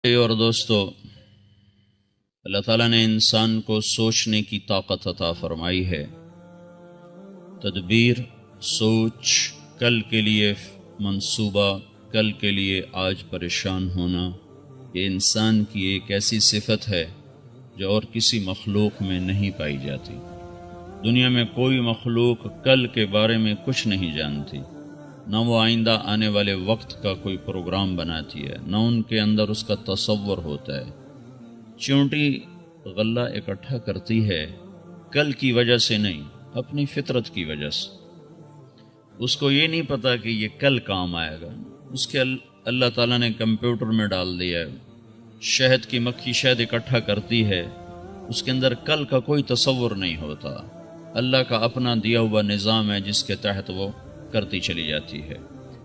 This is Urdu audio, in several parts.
اور دوستو، اللہ تعالیٰ نے انسان کو سوچنے کی طاقت عطا فرمائی ہے۔ تدبیر، سوچ، کل کے لیے منصوبہ، کل کے لیے آج پریشان ہونا، یہ انسان کی ایک ایسی صفت ہے جو اور کسی مخلوق میں نہیں پائی جاتی۔ دنیا میں کوئی مخلوق کل کے بارے میں کچھ نہیں جانتی، نہ وہ آئندہ آنے والے وقت کا کوئی پروگرام بناتی ہے، نہ ان کے اندر اس کا تصور ہوتا ہے۔ چونٹی غلہ اکٹھا کرتی ہے کل کی وجہ سے نہیں، اپنی فطرت کی وجہ سے۔ اس کو یہ نہیں پتا کہ یہ کل کام آئے گا، اس کے اللہ تعالیٰ نے کمپیوٹر میں ڈال دیا ہے۔ شہد کی مکھی شہد اکٹھا کرتی ہے، اس کے اندر کل کا کوئی تصور نہیں ہوتا۔ اللہ کا اپنا دیا ہوا نظام ہے جس کے تحت وہ کرتی چلی جاتی ہے۔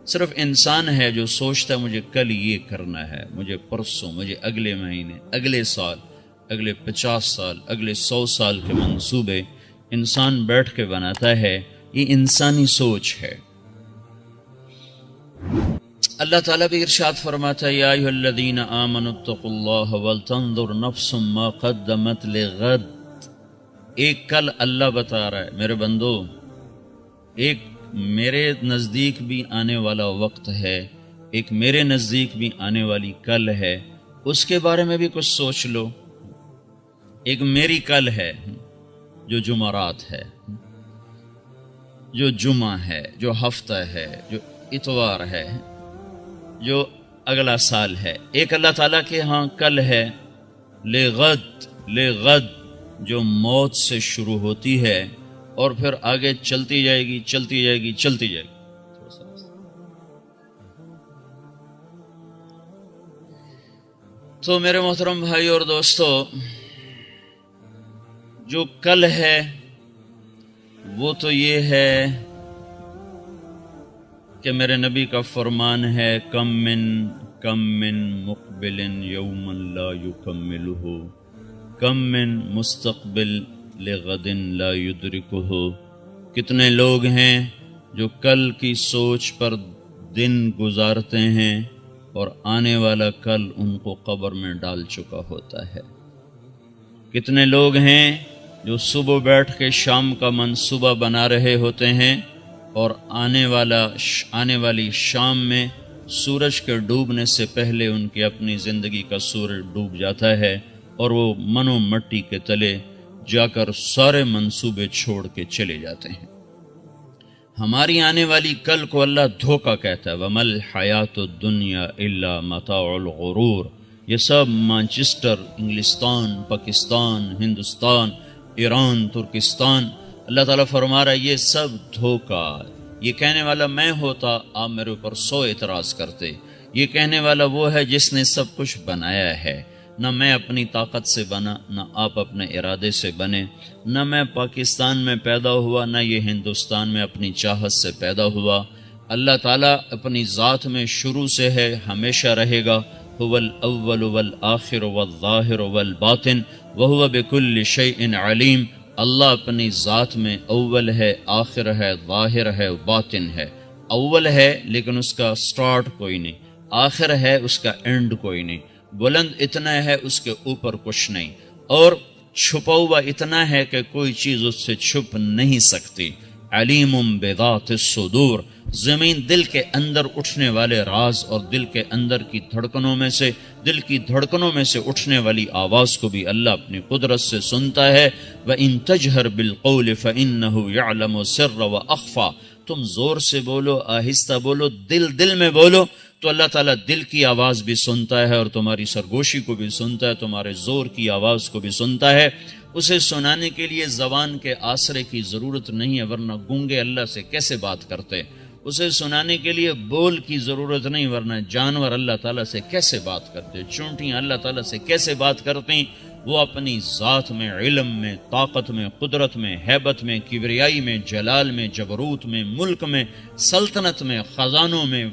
صرف انسان ہے جو سوچتا ہے مجھے کل یہ کرنا ہے، مجھے پرسوں، مجھے اگلے مہینے، اگلے سال، اگلے 50 سال، اگلے 100 سال کے منصوبے انسان بیٹھ کے بناتا ہے۔ یہ انسانی سوچ ہے۔ اللہ تعالیٰ بھی ارشاد فرماتا ہے، یا ایھا الذین آمنوا اتقوا اللہ ولتنظر نفس ما قدمت لغد۔ ایک کل اللہ بتا رہا ہے، میرے بندو، ایک میرے نزدیک بھی آنے والا وقت ہے، ایک میرے نزدیک بھی آنے والی کل ہے، اس کے بارے میں بھی کچھ سوچ لو۔ ایک میری کل ہے جو جمعرات ہے، جو جمعہ ہے، جو ہفتہ ہے، جو اتوار ہے، جو اگلا سال ہے۔ ایک اللہ تعالیٰ کے ہاں کل ہے لغد، جو موت سے شروع ہوتی ہے اور پھر آگے چلتی جائے گی، چلتی جائے گی، چلتی جائے گی۔ تو میرے محترم بھائی اور دوستو، جو کل ہے وہ تو یہ ہے کہ میرے نبی کا فرمان ہے، کم من مقبل یوما لا یکملہ، کم من مستقبل لغد لا یدرکہ۔ کتنے لوگ ہیں جو کل کی سوچ پر دن گزارتے ہیں اور آنے والا کل ان کو قبر میں ڈال چکا ہوتا ہے۔ کتنے لوگ ہیں جو صبح بیٹھ کے شام کا منصوبہ بنا رہے ہوتے ہیں اور آنے والی شام میں سورج کے ڈوبنے سے پہلے ان کی اپنی زندگی کا سورج ڈوب جاتا ہے اور وہ منو مٹی کے تلے جا کر سارے منصوبے چھوڑ کے چلے جاتے ہیں۔ ہماری آنے والی کل کو اللہ دھوکہ کہتا ہے، وَمَا الْحَيَاةُ الدُّنْيَا إِلَّا مَتَاعُ الْغُرُورِ۔ یہ سب مانچسٹر، انگلستان، پاکستان، ہندوستان، ایران، ترکستان، اللہ تعالیٰ فرما رہا ہے یہ سب دھوکہ۔ یہ کہنے والا میں ہوتا، آپ میرے اوپر 100 اعتراض کرتے۔ یہ کہنے والا وہ ہے جس نے سب کچھ بنایا ہے۔ نہ میں اپنی طاقت سے بنا، نہ آپ اپنے ارادے سے بنے، نہ میں پاکستان میں پیدا ہوا، نہ یہ ہندوستان میں اپنی چاہت سے پیدا ہوا۔ اللہ تعالیٰ اپنی ذات میں شروع سے ہے، ہمیشہ رہے گا۔ هو الاول والآخر والظاہر والباطن وهو بكل شیء علیم۔ اللہ اپنی ذات میں اول ہے، آخر ہے، ظاہر ہے، باطن ہے۔ اول ہے لیکن اس کا سٹارٹ کوئی نہیں، آخر ہے اس کا اینڈ کوئی نہیں، بلند اتنا ہے اس کے اوپر کچھ نہیں، اور چھپا ہوا اتنا ہے کہ کوئی چیز اس سے چھپ نہیں سکتی۔ علیم بذات الصدور، زمین دل کے اندر اٹھنے والے راز اور دل کے اندر کی دھڑکنوں میں سے، دل کی دھڑکنوں میں سے اٹھنے والی آواز کو بھی اللہ اپنی قدرت سے سنتا ہے۔ وَإِن تَجْهَرْ بِالْقَوْلِ فَإِنَّهُ يَعْلَمُ السِّرَّ وَأَخْفَى۔ تم زور سے بولو، آہستہ بولو، دل میں بولو، تو اللہ تعالیٰ دل کی آواز بھی سنتا ہے اور تمہاری سرگوشی کو بھی سنتا ہے، تمہارے زور کی آواز کو بھی سنتا ہے۔ اسے سنانے کے لیے زبان کے آسرے کی ضرورت نہیں ہے، ورنہ گونگے اللہ سے کیسے بات کرتے؟ اسے سنانے کے لیے بول کی ضرورت نہیں، ورنہ جانور اللہ تعالیٰ سے کیسے بات کرتے؟ چونٹیاں اللہ تعالیٰ سے کیسے بات کرتی؟ وہ اپنی ذات میں، علم میں، طاقت میں، قدرت میں، ہیبت میں، کبریائی میں، جلال میں، جبروت میں، ملک میں، سلطنت میں، خزانوں میں،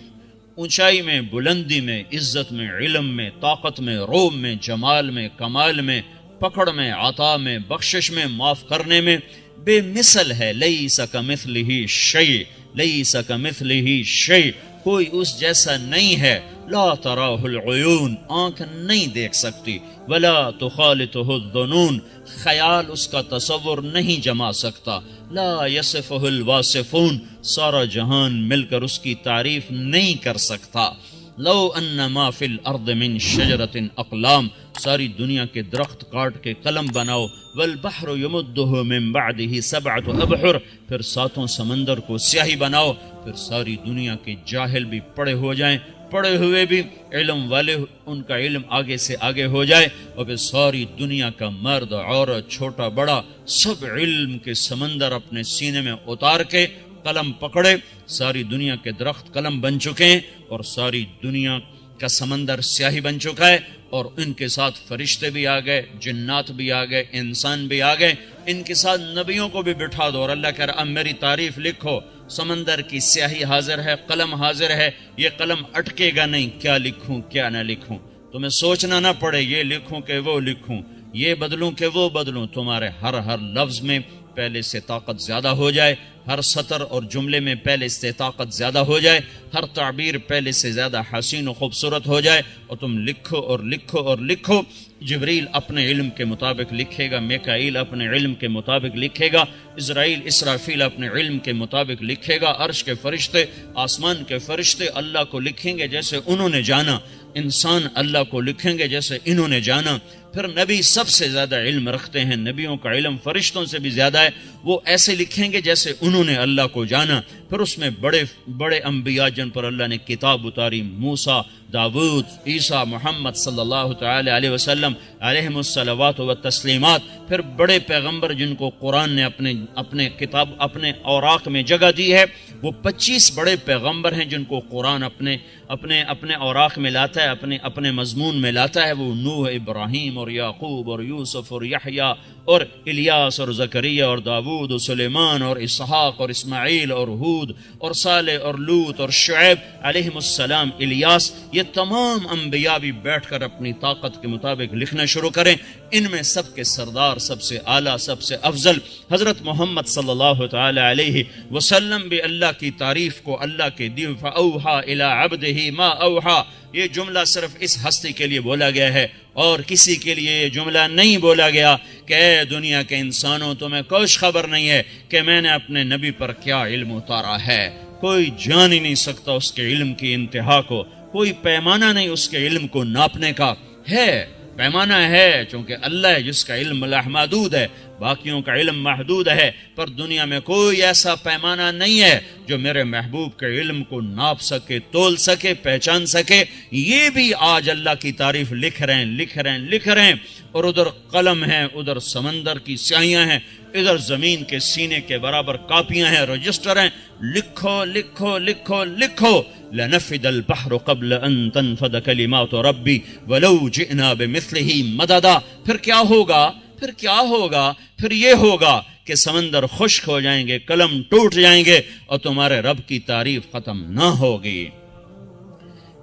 اونچائی میں، بلندی میں، عزت میں، علم میں، طاقت میں، روب میں، جمال میں، کمال میں، پکڑ میں، عطا میں، بخشش میں، معاف کرنے میں بے مثل ہے۔ لیس کمثلہ شیء، لیس کمثلہ شیء، کوئی اس جیسا نہیں ہے، لا تراہ العیون، آنکھ نہیں دیکھ سکتی، ولا تخالطہ الظنون، خیال اس کا تصور نہیں جما سکتا، لا یصفہ الواصفون، سارا جہان مل کر اس کی تعریف نہیں کر سکتا، لو ان ما فی الارض من شجرۃ اقلام، ساری دنیا کے درخت کاٹ کے قلم بناؤ، والبحر یمدہ من بعدہ سبعۃ ابحر، پھر ساتوں سمندر کو سیاہی بناؤ، پھر ساری دنیا کے جاہل بھی پڑے ہو جائیں، پڑے ہوئے بھی علم والے ان کا علم آگے سے آگے ہو جائے، اور پھر ساری دنیا کا مرد عورت چھوٹا بڑا سب علم کے سمندر اپنے سینے میں اتار کے قلم پکڑے، ساری دنیا کے درخت قلم بن چکے ہیں اور ساری دنیا کا سمندر سیاہی بن چکا ہے، اور ان کے ساتھ فرشتے بھی آ گئے، جنات بھی آ گئے، انسان بھی آ گئے، ان کے ساتھ نبیوں کو بھی بٹھا دو، اور اللہ کہہ رہا اب میری تعریف لکھو، سمندر کی سیاہی حاضر ہے، قلم حاضر ہے، یہ قلم اٹکے گا نہیں، کیا لکھوں کیا نہ لکھوں، تمہیں سوچنا نہ پڑے یہ لکھوں کہ وہ لکھوں، یہ بدلوں کہ وہ بدلوں، تمہارے ہر لفظ میں پہلے سے طاقت زیادہ ہو جائے، ہر سطر اور جملے میں پہلے سے طاقت زیادہ ہو جائے، ہر تعبیر پہلے سے زیادہ حسین و خوبصورت ہو جائے، اور تم لکھو اور لکھو اور لکھو، جبریل اپنے علم کے مطابق لکھے گا، میکائیل اپنے علم کے مطابق لکھے گا، اسرائیل اسرافیل اپنے علم کے مطابق لکھے گا، عرش کے فرشتے، آسمان کے فرشتے اللہ کو لکھیں گے جیسے انہوں نے جانا، انسان اللہ کو لکھیں گے جیسے انہوں نے جانا، پھر نبی سب سے زیادہ علم رکھتے ہیں، نبیوں کا علم فرشتوں سے بھی زیادہ ہے، وہ ایسے لکھیں گے جیسے انہوں نے اللہ کو جانا، پھر اس میں بڑے بڑے انبیاء جن پر اللہ نے کتاب اتاری، موسیٰ، داود، عیسیٰ، محمد صلی اللہ تعالی علیہ وسلم علیہم الصلوات والتسلیمات، پھر بڑے پیغمبر جن کو قرآن نے اپنے کتاب اپنے اوراق میں جگہ دی ہے، وہ 25 بڑے پیغمبر ہیں جن کو قرآن اپنے اوراق میں لاتا ہے، اپنے مضمون میں لاتا ہے، وہ نوح، ابراہیم اور یعقوب اور یوسف اور یحییٰ اور الیاس اور زکریا اور داود اور سلیمان اور اسحاق اور اسماعیل اور ہود اور صالح اور لوط اور شعیب علیہم السلام، الیاس، یہ تمام انبیاء بھی بیٹھ کر اپنی طاقت کے مطابق لکھنا شروع کریں، ان میں سب کے سردار، سب سے اعلیٰ، سب سے افضل حضرت محمد صلی اللہ تعالی علیہ وسلم بھی اللہ کی تعریف کو اللہ کے دیو فَأَوْحَى إِلَىٰ عَبْدِهِ مَا أَوْحَى، یہ جملہ صرف اس ہستی کے لیے بولا گیا ہے اور کسی کے لیے یہ جملہ نہیں بولا گیا کہ اے دنیا کے انسانوں تمہیں کچھ خبر نہیں ہے کہ میں نے اپنے نبی پر کیا علم اتارا ہے، کوئی جان ہی نہیں سکتا اس کے علم کی انتہا کو، کوئی پیمانہ نہیں اس کے علم کو ناپنے کا، ہے پیمانہ ہے چونکہ اللہ ہے جس کا علم محدود ہے، باقیوں کا علم محدود ہے، پر دنیا میں کوئی ایسا پیمانہ نہیں ہے جو میرے محبوب کے علم کو ناپ سکے، تول سکے، پہچان سکے، یہ بھی آج اللہ کی تعریف لکھ رہے ہیں، اور ادھر قلم ہے، ادھر سمندر کی سیاہیاں ہیں، ادھر زمین کے سینے کے برابر کاپیاں ہیں، رجسٹر ہیں، لکھو لکھو لکھو لکھو، لنفد البحر قبل ان تنفد کلمات ربی ولو جئنا بمثلہ مددا، پھر کیا ہوگا، پھر یہ ہوگا کہ سمندر خشک ہو جائیں گے، قلم ٹوٹ جائیں گے اور تمہارے رب کی تعریف ختم نہ ہوگی،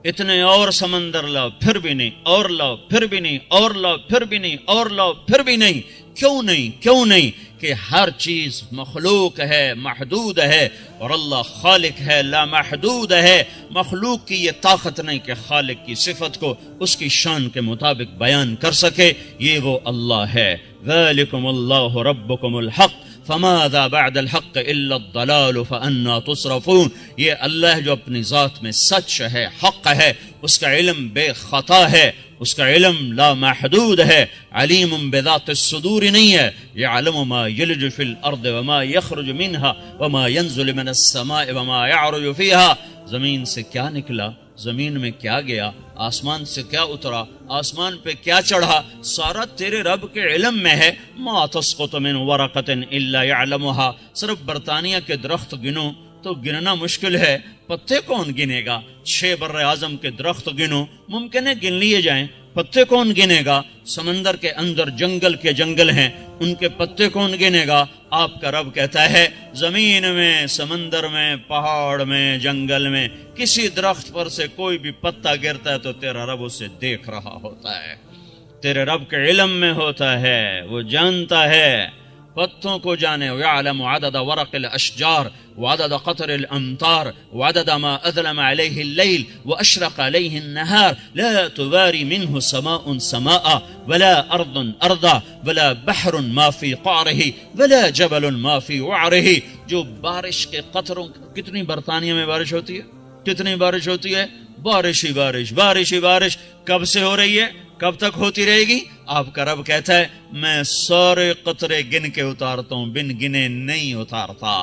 اتنے اور سمندر لاؤ پھر بھی نہیں، اور لاؤ پھر بھی نہیں، اور لاؤ پھر بھی نہیں، اور لاؤ پھر بھی نہیں، کیوں نہیں کہ ہر چیز مخلوق ہے، محدود ہے، اور اللہ خالق ہے، لا محدود ہے، مخلوق کی یہ طاقت نہیں کہ خالق کی صفت کو اس کی شان کے مطابق بیان کر سکے، یہ وہ اللہ ہے، ذالکم اللہ ربکم الحق فماذا بعد الحق الا الضلال فانا تصرفون، یہ اللہ جو اپنی ذات میں سچ ہے، حق ہے، اس کا علم بے خطا ہے، اس کا علم لا محدود ہے، علیم بذات الصدور نہیں ہے، یعلم ما یلج فی الارض وما یخرج منها وما ينزل من السماء وما يعرج فيها، زمین سے کیا نکلا، زمین میں کیا گیا، آسمان سے کیا اترا، آسمان پہ کیا چڑھا، سارا تیرے رب کے علم میں ہے، ما تسقط من ورقۃ الا يعلمها، صرف برطانیہ کے درخت گنو تو گننا مشکل ہے، پتے کون گنے گا، 6 بر اعظم کے درخت گنو، ممکن ہے گن لیے جائیں، پتے کون گنے گا، سمندر کے اندر جنگل کے جنگل ہیں، ان کے پتے کون گنے گا، آپ کا رب کہتا ہے زمین میں، سمندر میں، پہاڑ میں، جنگل میں کسی درخت پر سے کوئی بھی پتا گرتا ہے تو تیرا رب اسے دیکھ رہا ہوتا ہے، تیرے رب کے علم میں ہوتا ہے، وہ جانتا ہے، پتوں کو جانے، وَيَعْلَمُ عَدَدَ وَرَقِ الْأَشْجَارِ، وعدد قطر الأمطار وعدد ما أظلم عليه الليل وأشرق عليه النهار لا تواري منه سماء سماء ولا أرض أرضا ولا بحر ما في قعره ولا جبل ما في وعره. جو بارش کے قطروں، کتنی برطانیہ میں بارش ہوتی ہے، کتنی بارش ہوتی ہے، بارش ہی بارش، بارش ہی بارش. کب سے ہو رہی ہے، کب تک ہوتی رہے گی؟ آپ کا رب کہتا ہے میں سارے قطرے گن کے اتارتا ہوں، بن گنے نہیں اتارتا.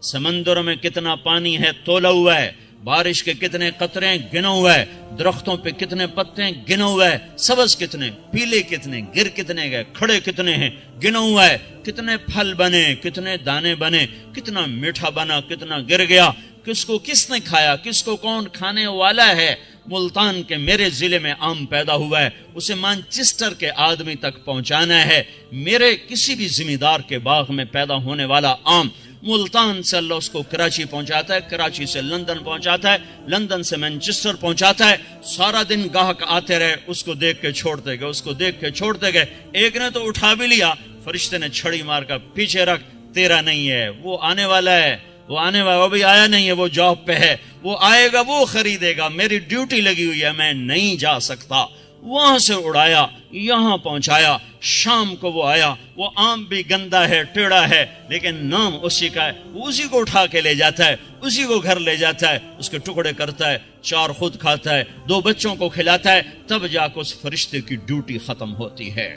سمندر میں کتنا پانی ہے تولا ہوا ہے، بارش کے کتنے قطرے گنا ہوا ہے، درختوں پہ کتنے پتے گنا ہوا ہے، سبز کتنے، پیلے کتنے، گر کتنے گئے، کھڑے کتنے ہیں گنا ہوا ہے. کتنے پھل بنے، کتنے دانے بنے، کتنا میٹھا بنا، کتنا گر گیا، کس کو کس نے کھایا، کس کو کون کھانے والا ہے. ملتان کے میرے ضلع میں آم پیدا ہوا ہے، اسے مانچسٹر کے آدمی تک پہنچانا ہے. میرے کسی بھی زمیندار کے باغ میں پیدا ہونے والا آم ملتان سے اللہ اس کو کراچی پہنچاتا ہے، کراچی سے لندن پہنچاتا ہے، لندن سے مانچسٹر پہنچاتا ہے. سارا دن گاہک آتے رہے، اس کو دیکھ کے چھوڑتے گئے، اس کو دیکھ کے چھوڑتے گئے. ایک نے تو اٹھا بھی لیا، فرشتے نے چھڑی مار کر پیچھے رکھ، تیرا نہیں ہے، وہ آنے والا ہے، وہ آنے والا، وہ بھی آیا نہیں ہے، وہ جاب پہ ہے، وہ آئے گا، وہ خریدے گا، میری ڈیوٹی لگی ہوئی ہے، میں نہیں جا سکتا. وہاں سے اڑایا، یہاں پہنچایا. شام کو وہ آیا، وہ آم بھی گندا ہے، ٹیڑھا ہے، لیکن نام اسی کا ہے. اسی کو اٹھا کے لے جاتا ہے، اسی کو گھر لے جاتا ہے، اس کے ٹکڑے کرتا ہے، 4 خود کھاتا ہے، 2 بچوں کو کھلاتا ہے، تب جا کے اس فرشتے کی ڈیوٹی ختم ہوتی ہے.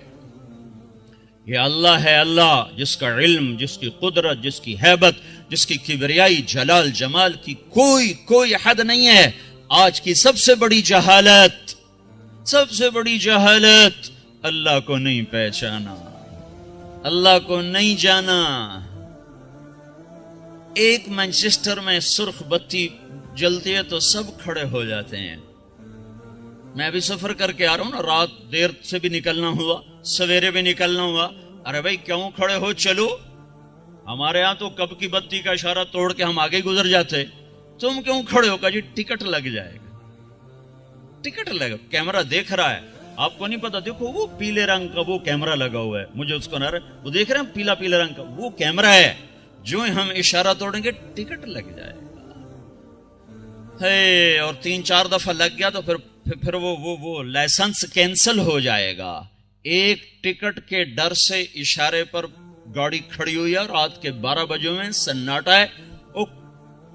یہ اللہ ہے، اللہ جس کا علم، جس کی قدرت، جس کی ہیبت، جس کی کبریائی، جلال جمال کی کوئی حد نہیں ہے. آج کی سب سے بڑی جہالت، سب سے بڑی جہالت، اللہ کو نہیں پہچانا، اللہ کو نہیں جانا. ایک مانچسٹر میں سرخ بتی جلتی ہے تو سب کھڑے ہو جاتے ہیں. میں ابھی سفر کر کے آ رہا ہوں نا، رات دیر سے بھی نکلنا ہوا، سویرے بھی نکلنا ہوا. ارے بھائی کیوں کھڑے ہو، چلو. ہمارے ہاں تو کب کی بتی کا اشارہ توڑ کے ہم آگے گزر جاتے. تم کیوں کھڑے ہو؟ کہا جی ٹکٹ لگ جائے گا، ٹکٹ لگا. کیمرہ دیکھ رہا ہے، آپ کو نہیں پتا، دیکھو وہ پیلے رنگ کا وہ کیمرہ لگا ہوا ہے، مجھے اس کو نہ رہا، وہ دیکھ رہے ہیں پیلا پیلا رنگ کا وہ کیمرہ ہے. جو ہم اشارہ توڑیں گے ٹکٹ لگ جائے گا ہے، اور 3-4 دفعہ لگ گیا تو پھر وہ لائسنس کینسل ہو جائے گا. ایک ٹکٹ کے ڈر سے اشارے پر گاڑی کھڑی ہوئی ہے، رات کے 12 بجے میں سناٹا ہے.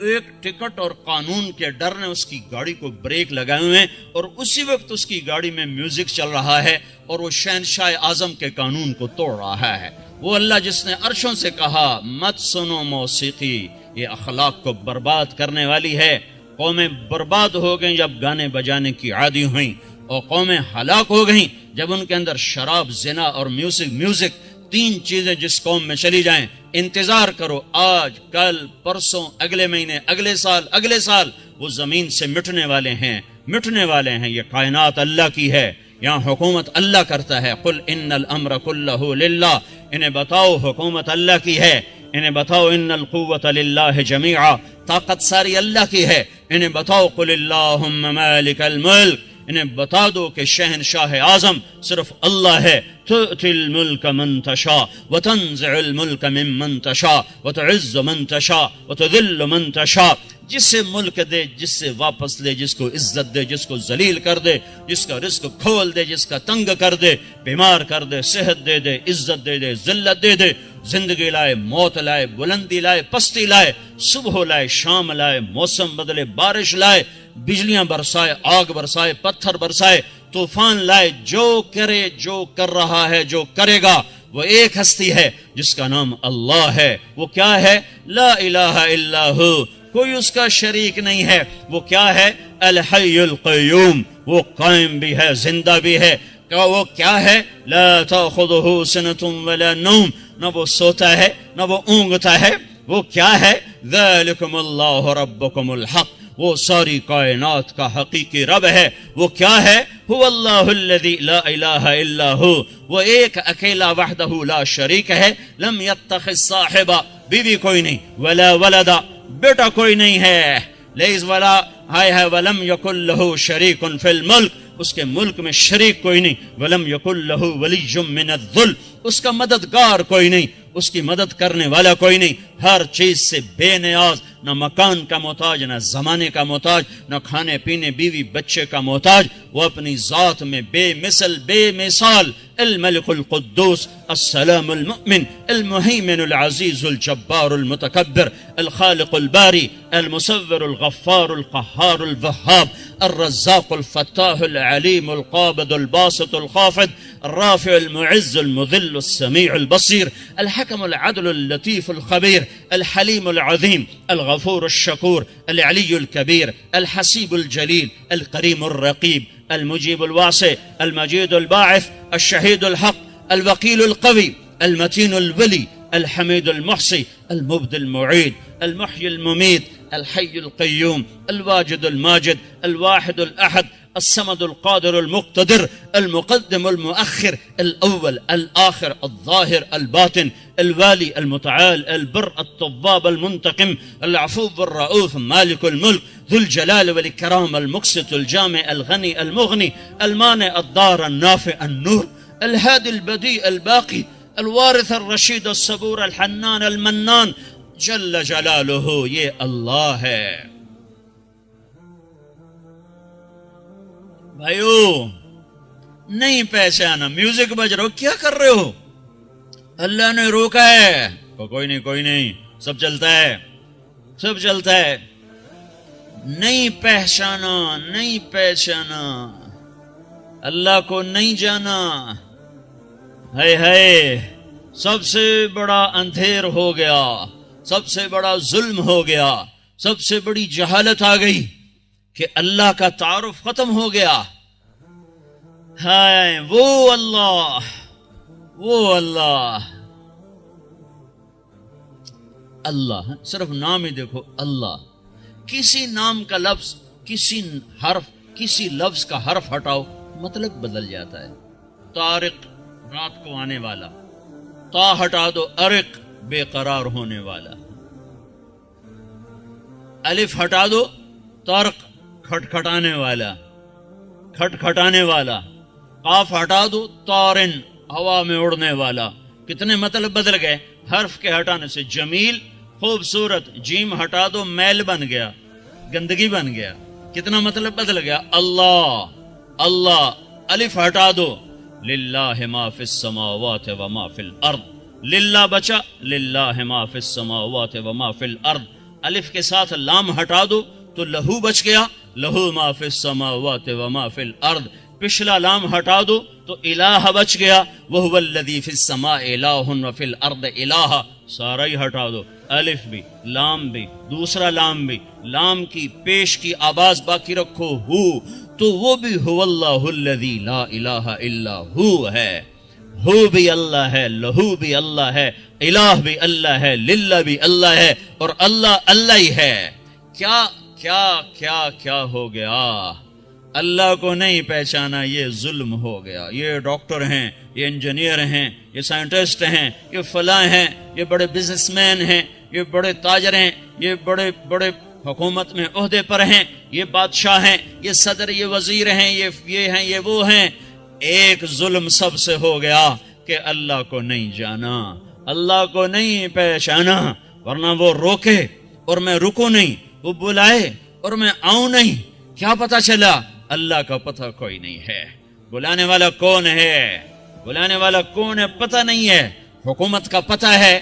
ایک ٹکٹ اور قانون کے ڈر نے اس کی گاڑی کو بریک لگائے ہوئے ہیں، اور اسی وقت اس کی گاڑی میں میوزک چل رہا ہے، اور وہ شہنشاہ اعظم کے قانون کو توڑ رہا ہے. وہ اللہ جس نے عرشوں سے کہا مت سنو موسیقی، یہ اخلاق کو برباد کرنے والی ہے. قومیں برباد ہو گئیں جب گانے بجانے کی عادی ہوئیں، اور قومیں ہلاک ہو گئیں جب ان کے اندر شراب، زنا اور میوزک 3 چیزیں جس قوم میں چلی جائیں. انتظار کرو، آج، کل، پرسوں، اگلے مہینے، اگلے سال وہ زمین سے مٹنے والے ہیں. یہ کائنات اللہ کی ہے، یہاں حکومت اللہ کرتا ہے. قل ان الامر کلہ للہ، انہیں بتاؤ حکومت اللہ کی ہے. انہیں بتاؤ ان القوت للہ جمیعا، طاقت ساری اللہ کی ہے. انہیں بتاؤ قل اللہم مالک الملک، انہیں بتا دو کہ شہنشاہ اعظم صرف اللہ ہے. تؤتی الملک من تشاء وتنزع الملک ممن تشاء وتعز من تشاء وتذل من تشاء. جس سے ملک دے، جس سے واپس لے، جس کو عزت دے، جس کو ذلیل کر دے، جس کا رزق کھول دے، جس کا تنگ کر دے، بیمار کر دے، صحت دے دے، عزت دے دے، ذلت دے دے. زندگی لائے، موت لائے، بلندی لائے، پستی لائے، صبح لائے، شام لائے، موسم بدلے، بارش لائے، بجلیاں برسائے، آگ برسائے، پتھر برسائے، طوفان لائے. جو کرے، جو کر رہا ہے، جو کرے گا، وہ ایک ہستی ہے جس کا نام اللہ ہے. وہ کیا ہے؟ لا الہ الا ہو، کوئی اس کا شریک نہیں ہے. وہ کیا ہے؟ الحی القیوم، وہ قائم بھی ہے، زندہ بھی ہے. وہ کیا ہے؟ لا تأخذہ سنۃ ولا نوم، نہ وہ سوتا ہے نہ وہ اونگتا ہے. وہ کیا ہے؟ ذالکم اللہ ربکم الحق، وہ ساری کائنات کا حقیقی رب ہے. وہ کیا ہے؟ هو اللہ الذی لا الہ الا ہو، وہ ایک اکیلا وحدہ لا شریک ہے. لم یتخذ صاحبہ، بیوی کوئی نہیں، ولا ولدا، بیٹا کوئی نہیں ہے. لیس ولا ہے ولم یکن لہ شریک فی الملک، اس کے ملک میں شریک کوئی نہیں. ولم یکن لہ ولی من الذل، اس کا مددگار کوئی نہیں. اس کی مدد کرنے والا کوئی نہیں، ہر چیز سے بے نیاز، نہ مکان کا محتاج، نہ زمانے کا محتاج، نہ کھانے پینے بیوی بچے کا محتاج، وہ اپنی ذات میں بے مثل بے مثال، الملک القدوس السلام المؤمن المهيمن العزيز الجبار المتكبر الخالق الباري المصور الغفار القهار الوهاب الرزاق الفتاح العليم القابض الباسط الخافض الرافع المعز المذل السميع البصير الحكم العدل اللطيف الخبير الحليم العظيم الغفور الشكور العلي الكبير الحسيب الجليل الكريم الرقيب المجيب الواسع المجيد الباعث الشهيد الحق الوكيل القوي المتين الولي الحميد المحصي المبدي المعيد المحيي المميت الحي القيوم الواجد الماجد الواحد الأحد الصمد القادر المقتدر المقدم المؤخر الأول الآخر الظاهر الباطن الوالي المتعال البر التواب المنتقم العفو الرؤوف مالك الملك ذو الجلال والإكرام المقسط الجامع الغني المغني المانع الضار النافع النور الهادي البديع الباقي الوارث الرشيد الصبور الحنان المنان جل جلالہ یہ اللہ ہے۔ بھائیو نہیں پہچانا، میوزک بج رہا ہو، کیا کر رہے ہو؟ اللہ نے روکا ہے، کوئی نہیں سب چلتا ہے، سب چلتا ہے۔ نہیں پہچانا اللہ کو نہیں جانا، ہے سب سے بڑا اندھیر ہو گیا، سب سے بڑا ظلم ہو گیا، سب سے بڑی جہالت آ گئی کہ اللہ کا تعارف ختم ہو گیا۔ ہے وہ اللہ صرف نام ہی دیکھو، اللہ۔ کسی نام کا لفظ، کسی حرف، کسی لفظ کا حرف ہٹاؤ مطلب بدل جاتا ہے۔ طارق رات کو آنے والا، تا ہٹا دو ارق بے قرار ہونے والا، الف ہٹا دو طارق کھٹکھٹانے والا، قاف ہٹا دو طارن ہوا میں اڑنے والا۔ کتنے مطلب بدل گئے حرف کے ہٹانے سے۔ جمیل خوبصورت، جیم ہٹا دو میل بن گیا، گندگی بن گیا۔ کتنا مطلب بدل گیا۔ اللہ الف ہٹا دو، للہ ما فی السماوات و ما فی الارض، للہ بچا، للہ ما فی السماوات و ما فی الارض۔ الف کے ساتھ لام ہٹا دو تو لہو بچ گیا، لہو ما فی السماوات و ما فی الارض۔ پچھلا لام ہٹا دو تو الہ بچ گیا، وہو الذی فی السماء الہ و فی الارض الہ۔ سارا ہی ہٹا دو، الف بھی لام بھی، دوسرا لام بھی، لام کی پیش کی آواز باقی رکھو ہو، تو وہ بھی هو اللہ الذی لا الہ الا ہو ہے۔ ہو بھی اللہ ہے، لہو بھی اللہ ہے، الہ بھی اللہ ہے، للہ بھی اللہ ہے، اور اللہ ہی ہے۔ کیا ہو گیا؟ اللہ کو نہیں پہچانا، یہ ظلم ہو گیا۔ یہ ڈاکٹر ہیں، یہ انجینئر ہیں، یہ سائنٹسٹ ہیں، یہ فلاں ہیں، یہ بڑے بزنس مین ہیں، یہ بڑے تاجر ہیں، یہ بڑے حکومت میں عہدے پر ہیں، یہ بادشاہ ہیں، یہ صدر، یہ وزیر ہیں، یہ ہیں، یہ وہ ہیں۔ ایک ظلم سب سے ہو گیا کہ اللہ کو نہیں جانا، اللہ کو نہیں پہچانا۔ ورنہ وہ روکے اور میں رکوں نہیں، وہ بلائے اور میں آؤں نہیں، کیا پتا چلا؟ اللہ کا پتہ کوئی نہیں ہے۔ بلانے والا کون ہے؟ بلانے والا کون ہے پتہ نہیں ہے۔ حکومت کا پتہ ہے،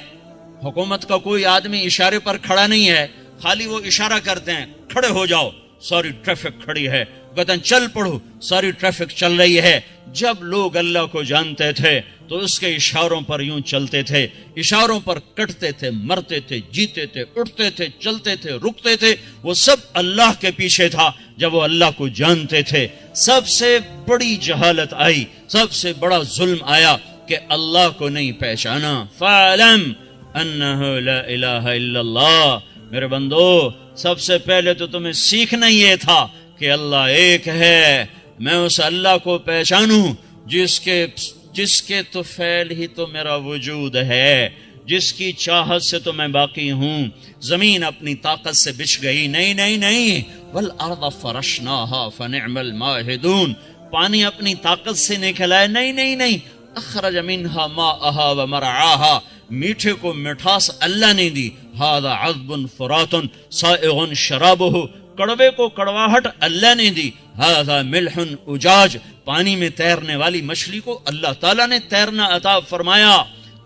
حکومت کا کوئی آدمی اشارے پر کھڑا نہیں ہے، خالی وہ اشارہ کرتے ہیں کھڑے ہو جاؤ، ساری ٹریفک کھڑی ہے، کہتے ہیں چل پڑو، ساری ٹریفک چل رہی ہے۔ جب لوگ اللہ کو جانتے تھے تو اس کے اشاروں پر یوں چلتے تھے، اشاروں پر کٹتے تھے، مرتے تھے، جیتے تھے، اٹھتے تھے، چلتے تھے، رکتے تھے، وہ سب اللہ کے پیچھے تھا۔ جب وہ اللہ کو جانتے تھے، سب سے بڑی جہالت آئی، سب سے بڑا ظلم آیا کہ اللہ کو نہیں پہچانا۔ فَاعْلَمْ أَنَّهُ لَا إِلَهَ إِلَّا اللَّهُ۔ میرے بندو، سب سے پہلے تو تمہیں سیکھنا یہ تھا کہ اللہ ایک ہے۔ میں اس اللہ کو پہچانوں جس کے تو فعل ہی تو میرا وجود ہے، جس کی چاہت سے تو میں باقی ہوں۔ زمین اپنی طاقت سے بچھ گئی، نہیں، والارض فرشناها فنعم الماہدون۔ پانی اپنی طاقت سے نکلا ہے، نہیں، اخرج منها ماءها ومرعاها۔ میٹھے کو مٹھاس اللہ نے دی. ھذا عذب فرات سائغ شرابہ، کڑوے کو کڑواہٹ اللہ نے دی. ھذا ملح اجاج، پانی میں تیرنے والی مچھلی کو اللہ تعالیٰ نے تیرنا عطا فرمایا.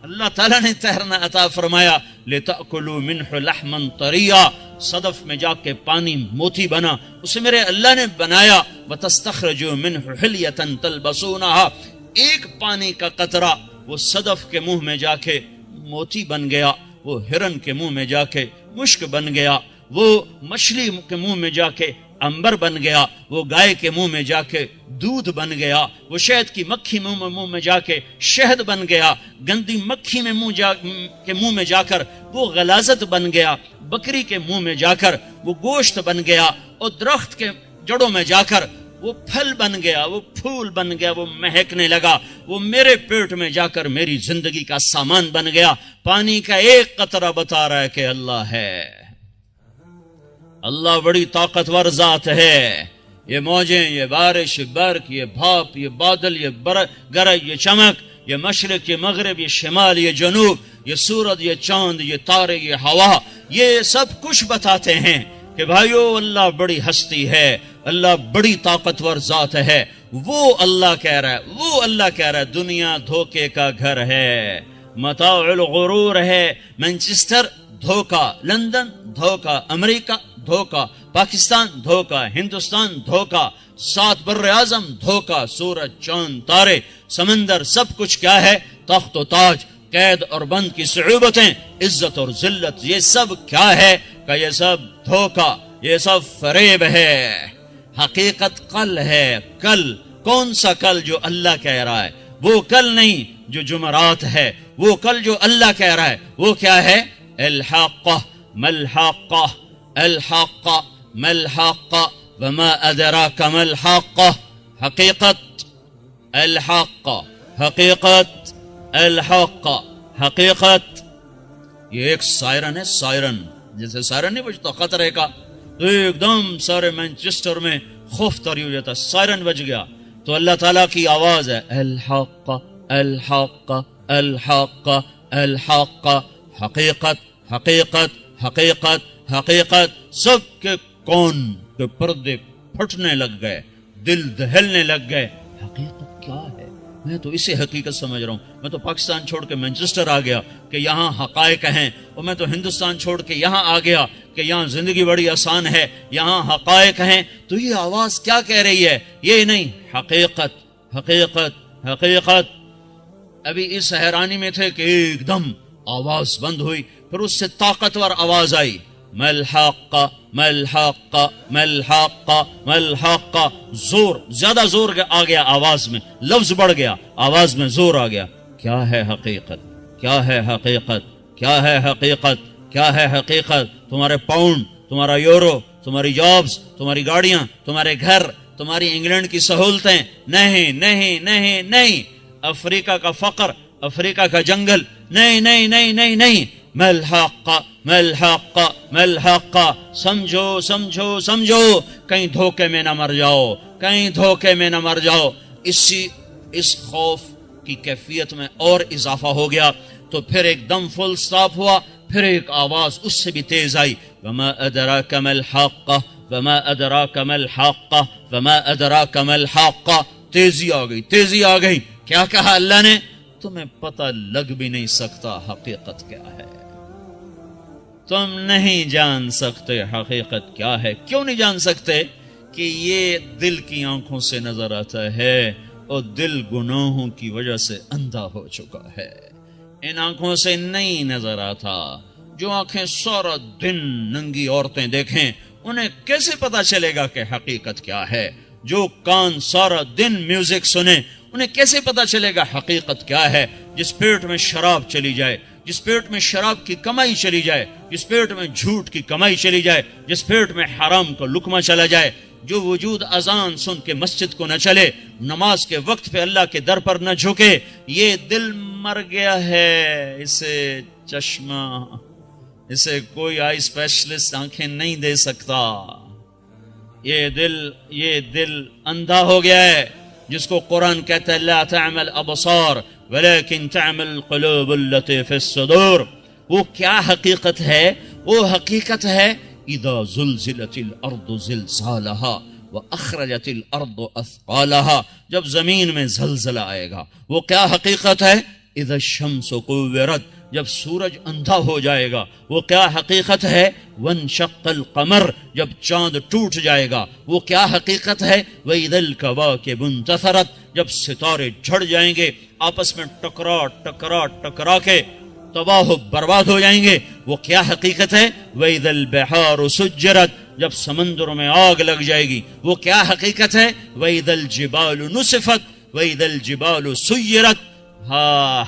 اللہ تعالیٰ نے تیرنا عطا فرمایا. لِتَأْكُلُوا مِنْهُ لَحْمًا طَرِيًّا، صدف میں جا کے پانی موتی بنا، اسے میرے اللہ نے بنایا. وَتَسْتَخْرَجُوا مِنْهُ حِلْيَةً تَلْبَسُونَهَا، ایک پانی کا قطرہ وہ صدف کے منہ میں جا کے موتی بن گیا، وہ ہرن کے منہ میں جا کے مشک بن گیا، وہ مچھلی کے منہ میں جا کے عنبر بن گیا، وہ گائے کے منہ میں جا کے دودھ بن گیا، وہ شہد کی مکھی منہ میں جا کے شہد بن گیا، گندی مکھی میں منہ میں جا کر وہ غلاظت بن گیا، بکری کے منہ میں جا کر وہ گوشت بن گیا، اور درخت کے جڑوں میں جا کر وہ پھل بن گیا، وہ پھول بن گیا، وہ مہکنے لگا، وہ میرے پیٹ میں جا کر میری زندگی کا سامان بن گیا. پانی کا ایک قطرہ بتا رہا ہے کہ اللہ ہے. اللہ بڑی طاقتور ذات ہے. یہ موجیں، یہ بارش، یہ برق، یہ بھاپ، یہ بادل، یہ گرج، یہ چمک، یہ مشرق، یہ مغرب، یہ شمال، یہ جنوب، یہ سورج، یہ چاند، یہ تارے، یہ ہوا، یہ سب کچھ بتاتے ہیں کہ بھائیو اللہ بڑی ہستی ہے، اللہ بڑی طاقتور ذات ہے. وہ اللہ کہہ رہا ہے، وہ اللہ کہہ رہا ہے دنیا دھوکے کا گھر ہے، متاع الغرور ہے. مانچسٹر دھوکا، لندن دھوکا، امریکہ دھوکا، پاکستان دھوکا، ہندوستان دھوکا، 7 بر اعظم دھوکا، سورج، چاند، تارے، سمندر، سب کچھ کیا ہے؟ تخت و تاج، قید اور بند کی صعوبتیں، عزت اور ذلت، یہ سب کیا ہے؟ کہ یہ سب دھوکا، یہ سب فریب ہے. حقیقت کل ہے. کل کون سا کل؟ جو اللہ کہہ رہا ہے. وہ کل نہیں جو جمعرات ہے، وہ کل جو اللہ کہہ رہا ہے وہ کیا ہے؟ الحاقہ ملحاقہ، الحاقہ ملحاقہ وما ادراک ملحاقہ. حقیقت الحاقہ، حقیقت الحاقہ، حقیقت. یہ ایک سائرن ہے، سائرن، جیسے سائرن نہیں بجتا خطرے کا، تو ایک دم سارے مانچسٹر میں خوف طاری ہو جاتا. سائرن بج گیا تو اللہ تعالیٰ کی آواز ہے الحاقہ الحاقہ الحاقہ الحاقہ. حقیقت حقیقت حقیقت حقیقت. سب کے کون کے پردے پھٹنے لگ گئے، دل دہلنے لگ گئے. حقیقت کیا ہے؟ میں تو اسے حقیقت سمجھ رہا ہوں. میں تو پاکستان چھوڑ کے مانچسٹر آ گیا کہ یہاں حقائق ہیں، اور میں تو ہندوستان چھوڑ کے یہاں آ گیا کہ یہاں زندگی بڑی آسان ہے، یہاں حقائق ہیں. تو یہ آواز کیا کہہ رہی ہے؟ یہ نہیں، حقیقت حقیقت حقیقت. ابھی اس حیرانی میں تھے کہ ایک دم آواز بند ہوئی، پھر اس سے طاقتور آواز آئی، ملحاقہ ملحاقہ ملحاقہ ملحاقہ. زور، زیادہ زور آ گیا آواز میں، لفظ بڑھ گیا، آواز میں زور آ گیا. کیا ہے حقیقت؟ کیا ہے حقیقت؟ کیا ہے حقیقت؟ کیا ہے حقیقت؟ تمہارے پاؤنڈ، تمہارا یورو، تمہاری جابز، تمہاری گاڑیاں، تمہارے گھر، تمہاری انگلینڈ کی سہولتیں؟ نہیں نہیں نہیں نہیں. افریقہ کا فقر، افریقہ کا جنگل؟ نہیں نہیں نہیں نہیں نہیں. ملحاقہ ملحاقہ ملحاقہ. سمجھو سمجھو سمجھو، کہیں دھوکے میں نہ مر جاؤ، کہیں دھوکے میں نہ مر جاؤ. اس خوف کی کیفیت میں اور اضافہ ہو گیا. تو پھر ایک دم فل سٹاپ ہوا، پھر ایک آواز اس سے بھی تیز آئی، وما ادراک ما الحاقہ وما ادراک ما الحاقہ وما ادراک ما الحاقہ. تیزی آ گئی، تیزی آ گئی. کیا کہا اللہ نے؟ تمہیں پتہ لگ بھی نہیں سکتا حقیقت کیا ہے. تم نہیں جان سکتے حقیقت کیا ہے. کیوں نہیں جان سکتے؟ کہ یہ دل کی آنکھوں سے نظر آتا ہے، اور دل گناہوں کی وجہ سے اندھا ہو چکا ہے. ان آنکھوں سے نہیں نظر آتا. جو آنکھیں سارا دن ننگی عورتیں دیکھیں، انہیں کیسے پتا چلے گا کہ حقیقت کیا ہے؟ جو کان سارا دن میوزک سنیں، انہیں کیسے پتا چلے گا حقیقت کیا ہے؟ جس پیٹ میں شراب چلی جائے، جس پیٹ میں شراب کی کمائی چلی جائے، جس پیٹ میں جھوٹ کی کمائی چلی جائے، جس پیٹ میں حرام کا لقمہ چلا جائے، جو وجود اذان سن کے مسجد کو نہ چلے، نماز کے وقت پہ اللہ کے در پر نہ جھکے، یہ دل مر گیا ہے. اسے چشمہ، اسے کوئی آئی اسپیشلسٹ آنکھیں نہیں دے سکتا. یہ دل اندھا ہو گیا ہے، جس کو قرآن کہتا ہے لا تعمل ابصار ولیکن تعمل القلوب التي في الصدور. وہ کیا حقیقت ہے؟ وہ حقیقت ہے اذا زلزلت الارض زلزالها واخرجت الارض اثقالها. جب زمین میں زلزلہ آئے گا. وہ کیا حقیقت ہے؟ اذا الشمس كورت. جب سورج اندھا ہو جائے گا. وہ کیا حقیقت ہے؟ وانشق القمر. جب چاند ٹوٹ جائے گا. وہ کیا حقیقت ہے؟ واذا الكواكب انتثرت. جب ستارے جھڑ جائیں گے، آپس میں ٹکرا ٹکرا ٹکرا کے تباہ و برباد ہو جائیں گے. وہ کیا حقیقت ہے؟ وَإِذَا الْبِحَارُ سُجِّرَتْ. جب سمندر میں آگ لگ جائے گی. وہ کیا حقیقت ہے؟ وَإِذَا الْجِبَالُ نُسِفَتْ وَإِذَا الْجِبَالُ سُيِّرَتْ. ہاں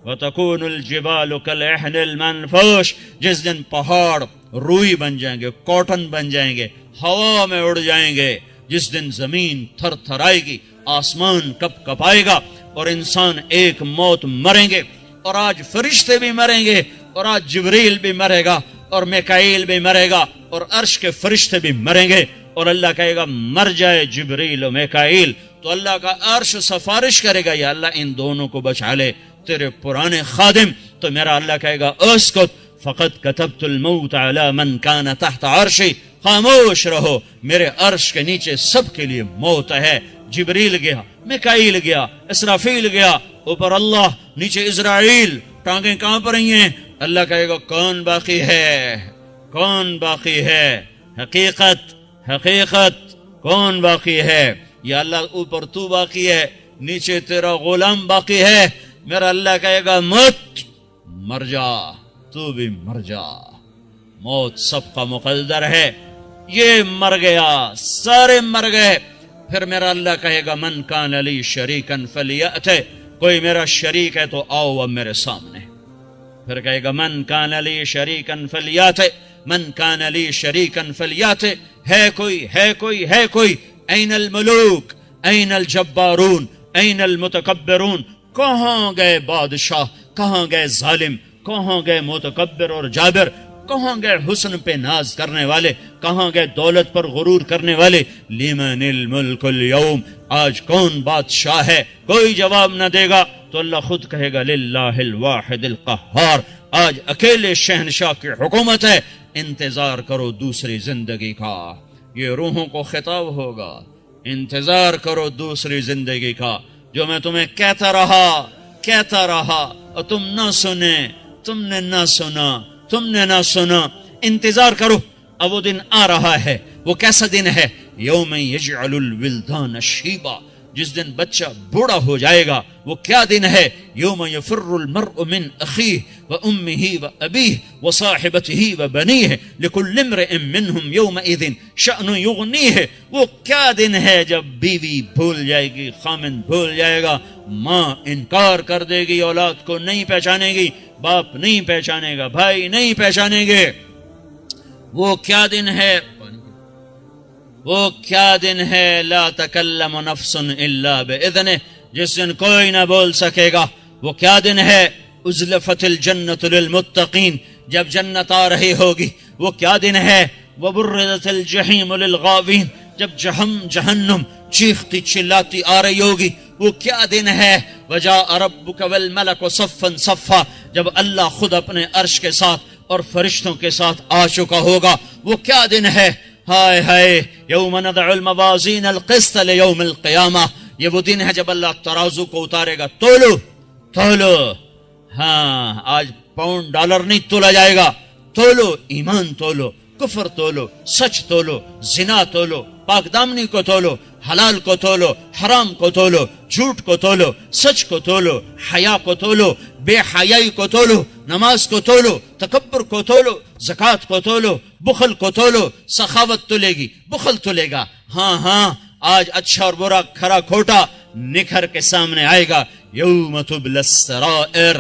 وَتَكُونُ الْجِبَالُ كَالْعِهْنِ الْمَنْفُوشِ. جس دن پہاڑ روئی بن جائیں گے، کاٹن بن جائیں گے، ہوا میں اڑ جائیں گے. جس دن زمین تھر تھرائے گی، آسمان کپ کپائے گا، اور انسان ایک موت مریں گے. اور آج فرشتے بھی مریں گے، اور آج جبریل بھی مرے گا، اور میکائیل بھی مرے گا، اور عرش کے فرشتے بھی مریں گے. اور اللہ کہے گا مر جائے جبریل و میکائیل، تو اللہ کا عرش سفارش کرے گا یا اللہ ان دونوں کو بچا لے، تیرے پرانے خادم. تو میرا اللہ کہے گا اسکت فقد کتبت الموت علی من کان تحت عرشی. خاموش رہو، میرے عرش کے نیچے سب کے لیے موت ہے. جبریل گیا، میکائیل گیا، اسرافیل گیا، اوپر اللہ، نیچے اسرائیل. ٹانگیں کہاں پر رہی ہیں؟ اللہ کہے گا کون باقی ہے؟ کون باقی ہے؟ حقیقت حقیقت کون باقی ہے؟ یا اللہ اوپر تو باقی ہے، نیچے تیرا غلام باقی ہے. میرا اللہ کہے گا مت، مر جا، تو بھی مر جا. موت سب کا مقدر ہے. یہ مر گیا، سارے مر گئے. پھر میرا اللہ کہے گا من کان لی شریکا فلیأت. کوئی میرا شریک ہے تو آؤ اب میرے سامنے. پھر کہے گا من کان لی شریکا فلیأت. من کان لی شریکا فلیأت. ہے کوئی، ہے کوئی، ہے کوئی. این الملوک، این الجبارون، این المتکبرون. کہاں گئے بادشاہ؟ کہاں گئے ظالم؟ کہاں گئے متکبر اور جابر؟ کہاں گئے حسن پہ ناز کرنے والے؟ کہاں گئے دولت پر غرور کرنے والے؟ لمن الملک اليوم. آج کون بادشاہ ہے؟ کوئی جواب نہ دے گا. تو اللہ خود کہے گا للہ الواحد القہار. آج اکیلے شہنشاہ کی حکومت ہے. انتظار کرو دوسری زندگی کا. یہ روحوں کو خطاب ہوگا، انتظار کرو دوسری زندگی کا. جو میں تمہیں کہتا رہا اور تم نہ سنے، تم نے نہ سنا، تم نے نہ سنا. انتظار کرو، اب وہ دن آ رہا ہے. وہ کیسا دن ہے؟ یوم یجعل الولدان شیبا. جس دن بچہ بوڑھا ہو جائے گا. وہ کیا دن ہے؟ یوم یفر المرء من اخیہ وامہ وابیہ وصاحبتہ وبنیہ لکل امرئ منہم یومئذ شأن یغنیہ. وہ کیا دن ہے جب بیوی بھول جائے گی، خامن بھول جائے گا، ماں انکار کر دے گی، اولاد کو نہیں پہچانے گی، باپ نہیں پہچانے گا، بھائی نہیں پہچانیں گے. وہ کیا دن ہے؟ وہ کیا دن ہے؟ لا تکلم نفس الا باذنہ. جس دن کوئی نہ بول سکے گا. وہ کیا دن ہے؟ ازلفت الجنت للمتقین. جب جنت آ رہی ہوگی. وہ کیا دن ہے؟ وبرزت الجحیم للغاوین. جب جہنم چیختی چلاتی آ رہی ہوگی. وہ کیا دن ہے؟ وجاء ربک والملک صفا صفا. جب اللہ خود اپنے عرش کے ساتھ اور فرشتوں کے ساتھ آ چکا ہوگا. وہ کیا دن ہے؟ ہائے ہائے یوم ندع الموازین القسط لیوم القیامہ. یہ وہ دن ہے جب اللہ ترازو کو اتارے گا. تولو. ہاں آج پاؤنڈ ڈالر نہیں تولا جائے گا. تولو، ایمان تولو، کفر تولو، سچ تولو، زنا تولو، پاک دامنی کو تولو، حلال کو تولو، حرام کو تولو، جھوٹ کو تولو، سچ کو تولو، حیا کو تولو، بے حیائی کو تولو، نماز کو تولو، تکبر کو تولو، زکوٰۃ کو تولو، بخل کو تولو. سخاوت تولے گی، بخل تولے گا. ہاں آج اچھا اور برا، کھرا کھوٹا نکھر کے سامنے آئے گا. یوم تبلی السرائر.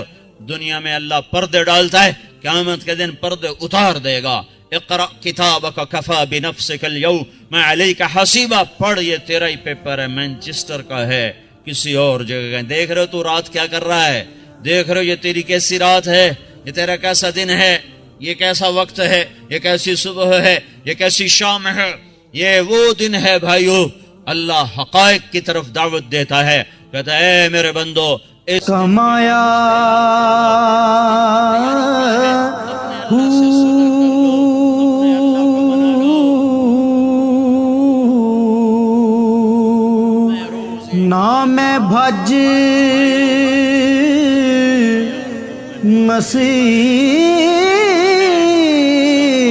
دنیا میں اللہ پردے ڈالتا ہے، قیامت کے دن پردے اتار دے گا. اقرأ کتابک کفا بنفسک اليوم علیک حسیبا. پڑھ، یہ تیرا ہی پیپر ہے، مانچسٹر کا ہے، کسی اور جگہ کا. دیکھ رہے ہو تو رات کیا کر رہا ہے؟ دیکھ رہے ہو یہ تیری کیسی رات ہے؟ یہ تیرا کیسا دن ہے؟ یہ کیسا وقت ہے؟ یہ کیسی صبح ہے؟ یہ کیسی شام ہے؟ یہ وہ دن ہے بھائیو. اللہ حقائق کی طرف دعوت دیتا ہے. کہتا ہے اے میرے بندو اس کمایا نام بھج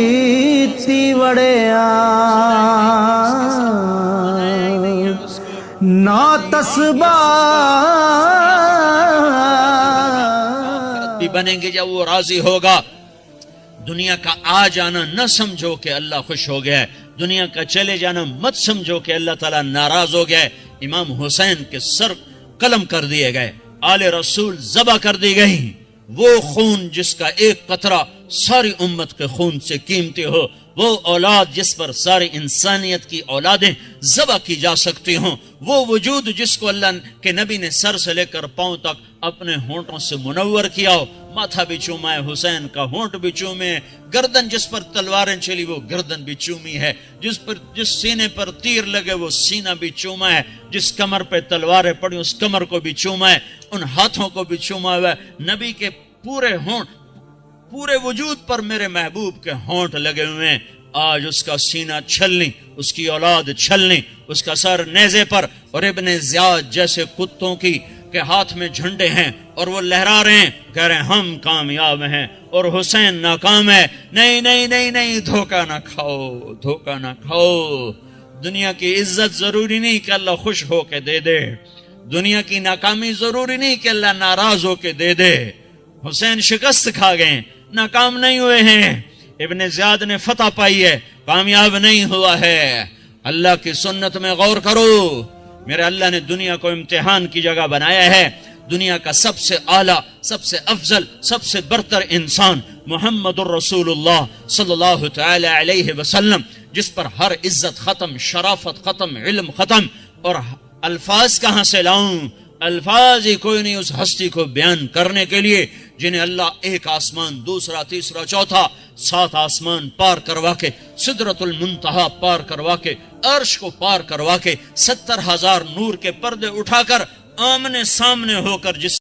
مسیتی وڑیا نا تسباہ بھی بنیں گے جب وہ راضی ہوگا. دنیا کا آ جانا نہ سمجھو کہ اللہ خوش ہو گیا ہے، دنیا کا چلے جانا مت سمجھو کہ اللہ تعالیٰ ناراض ہو گیا ہے. امام حسین کے سر قلم کر دیے گئے، آل رسول ذبح کر دی گئی. وہ خون جس کا ایک قطرہ ساری امت کے خون سے قیمتی ہو، وہ اولاد جس پر ساری انسانیت کی اولادیں ذبح کی جا سکتی ہوں، وہ وجود جس کو اللہ کے نبی نے سر سے لے کر پاؤں تک اپنے ہونٹوں سے منور کیا ہو، ماتھا بھی چوما ہے حسین کا، ہونٹ بھی چومے، گردن جس پر تلواریں چلی وہ گردن بھی چومی ہے، جس سینے پر تیر لگے وہ سینہ بھی چوما ہے، جس کمر پہ تلواریں پڑی اس کمر کو بھی چوما ہے، ان ہاتھوں کو بھی چوما ہوا ہے. نبی کے پورے ہونٹ، پورے وجود پر میرے محبوب کے ہونٹ لگے ہوئے ہیں. آج اس کا سینہ چھلنی، اس کی اولاد چھلنی، اس کا سر نیزے پر، اور ابن زیاد جیسے کتوں کی کے ہاتھ میں جھنڈے ہیں اور وہ لہرا رہے ہیں، کہہ رہے ہیں ہم کامیاب ہیں اور حسین ناکام ہے. نہیں نہیں نہیں نہیں، دھوکہ نہ کھاؤ، دھوکہ نہ کھاؤ. دنیا کی عزت ضروری نہیں کہ اللہ خوش ہو کے دے دے، دنیا کی ناکامی ضروری نہیں کہ اللہ ناراض ہو کے دے دے. حسین شکست کھا گئے، ناکام نہیں ہوئے ہیں. ابن زیاد نے فتح پائی ہے، کامیاب نہیں ہوا ہے. اللہ کی سنت میں غور کرو. میرے اللہ نے دنیا کو امتحان کی جگہ بنایا ہے. دنیا کا سب سے اعلیٰ، سب سے افضل، سب سے برتر انسان محمد الرسول اللہ صلی اللہ تعالی علیہ وسلم، جس پر ہر عزت ختم، شرافت ختم، علم ختم. اور الفاظ کہاں سے لاؤں؟ الفاظ ہی کوئی نہیں اس ہستی کو بیان کرنے کے لیے جنہیں اللہ ایک آسمان، دوسرا، تیسرا، چوتھا، 7 آسمان پار کروا کے، سدرۃ المنتہا پار کروا کے، عرش کو پار کروا کے، 70,000 نور کے پردے اٹھا کر آمنے سامنے ہو کر جس